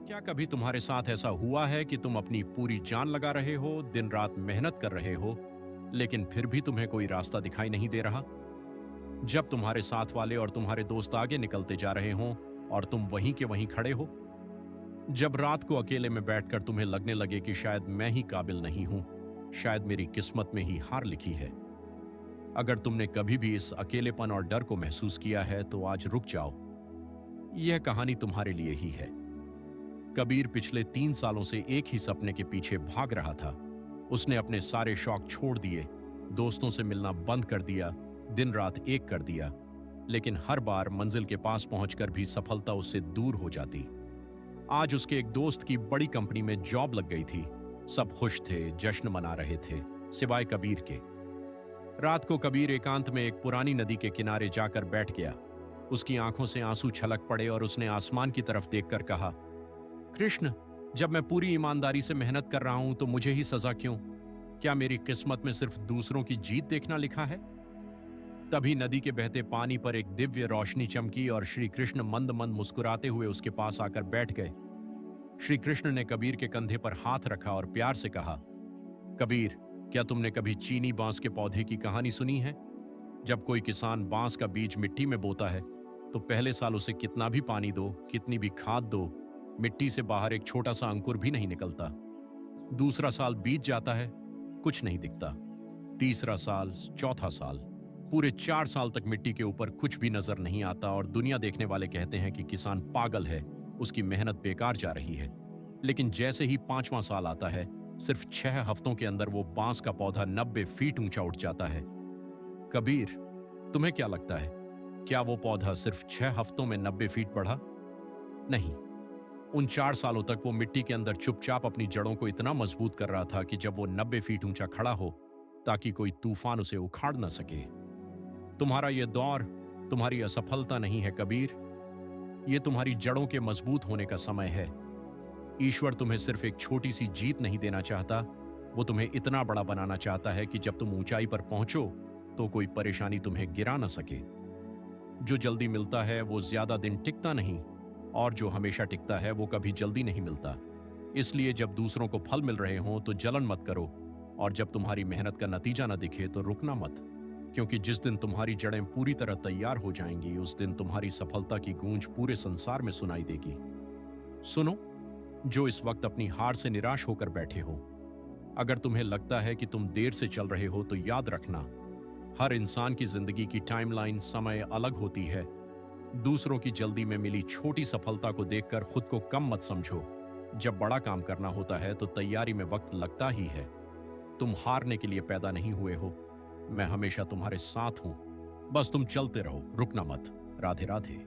क्या कभी तुम्हारे साथ ऐसा हुआ है कि तुम अपनी पूरी जान लगा रहे हो, दिन रात मेहनत कर रहे हो, लेकिन फिर भी तुम्हें कोई रास्ता दिखाई नहीं दे रहा? जब तुम्हारे साथ वाले और तुम्हारे दोस्त आगे निकलते जा रहे हों और तुम वहीं के वहीं खड़े हो? जब रात को अकेले में बैठकर तुम्हें लगने लगे कि शायद मैं ही काबिल नहीं हूं, शायद मेरी किस्मत में ही हार लिखी है। अगर तुमने कभी भी इस अकेलेपन और डर को महसूस किया है तो आज रुक जाओ। यह कहानी तुम्हारे लिए ही है। कबीर पिछले 3 सालों से एक ही सपने के पीछे भाग रहा था। उसने अपने सारे शौक छोड़ दिए, दोस्तों से मिलना बंद कर दिया, दिन रात एक कर दिया, लेकिन हर बार मंजिल के पास पहुंचकर भी सफलता उससे दूर हो जाती। आज उसके एक दोस्त की बड़ी कंपनी में जॉब लग गई थी। सब खुश थे, जश्न मना रहे थे, सिवाय कबीर के। रात को कबीर एकांत में एक पुरानी नदी के किनारे जाकर बैठ गया। उसकी आंखों से आंसू छलक पड़े और उसने आसमान की तरफ देखकर कहा, कृष्ण, जब मैं पूरी ईमानदारी से मेहनत कर रहा हूं तो मुझे ही सजा क्यों? क्या मेरी किस्मत में सिर्फ दूसरों की जीत देखना लिखा है? तभी नदी के बहते पानी पर एक दिव्य रोशनी चमकी और श्री कृष्ण मंद मंद मुस्कुराते हुए उसके पास आकर बैठ गए। श्री कृष्ण ने कबीर के कंधे पर हाथ रखा और प्यार से कहा, कबीर, क्या तुमने कभी चीनी बांस के पौधे की कहानी सुनी है? जब कोई किसान बांस का बीज मिट्टी में बोता है तो पहले साल उसे कितना भी पानी दो, कितनी भी खाद दो, मिट्टी से बाहर एक छोटा सा अंकुर भी नहीं निकलता। दूसरा साल बीत जाता है, कुछ नहीं दिखता। तीसरा साल, चौथा साल, पूरे 4 साल तक मिट्टी के ऊपर कुछ भी नजर नहीं आता और दुनिया देखने वाले कहते हैं कि किसान पागल है, उसकी मेहनत बेकार जा रही है। लेकिन जैसे ही 5वां साल आता है, सिर्फ 6 हफ्तों के अंदर वो बांस का पौधा 90 फीट ऊंचा उठ जाता है। कबीर, तुम्हें क्या लगता है, क्या वो पौधा सिर्फ 6 हफ्तों में 90 फीट बढ़ा? नहीं। उन 4 सालों तक वो मिट्टी के अंदर चुपचाप अपनी जड़ों को इतना मजबूत कर रहा था कि जब वो 90 फीट ऊंचा खड़ा हो, ताकि कोई तूफान उसे उखाड़ न सके। तुम्हारा यह दौर तुम्हारी असफलता नहीं है कबीर, ये तुम्हारी जड़ों के मजबूत होने का समय है। ईश्वर तुम्हें सिर्फ एक छोटी सी जीत नहीं देना चाहता, वो तुम्हें इतना बड़ा बनाना चाहता है कि जब तुम ऊंचाई पर पहुंचो तो कोई परेशानी तुम्हें गिरा न सके। जो जल्दी मिलता है वो ज्यादा दिन टिकता नहीं, और जो हमेशा टिकता है वो कभी जल्दी नहीं मिलता। इसलिए जब दूसरों को फल मिल रहे हों तो जलन मत करो, और जब तुम्हारी मेहनत का नतीजा न दिखे तो रुकना मत, क्योंकि जिस दिन तुम्हारी जड़ें पूरी तरह तैयार हो जाएंगी उस दिन तुम्हारी सफलता की गूंज पूरे संसार में सुनाई देगी। सुनो, जो इस वक्त अपनी हार से निराश होकर बैठे हो, अगर तुम्हें लगता है कि तुम देर से चल रहे हो तो याद रखना, हर इंसान की जिंदगी की टाइमलाइन, समय अलग होती है। दूसरों की जल्दी में मिली छोटी सफलता को देखकर खुद को कम मत समझो। जब बड़ा काम करना होता है तो तैयारी में वक्त लगता ही है। तुम हारने के लिए पैदा नहीं हुए हो। मैं हमेशा तुम्हारे साथ हूं, बस तुम चलते रहो, रुकना मत। राधे राधे।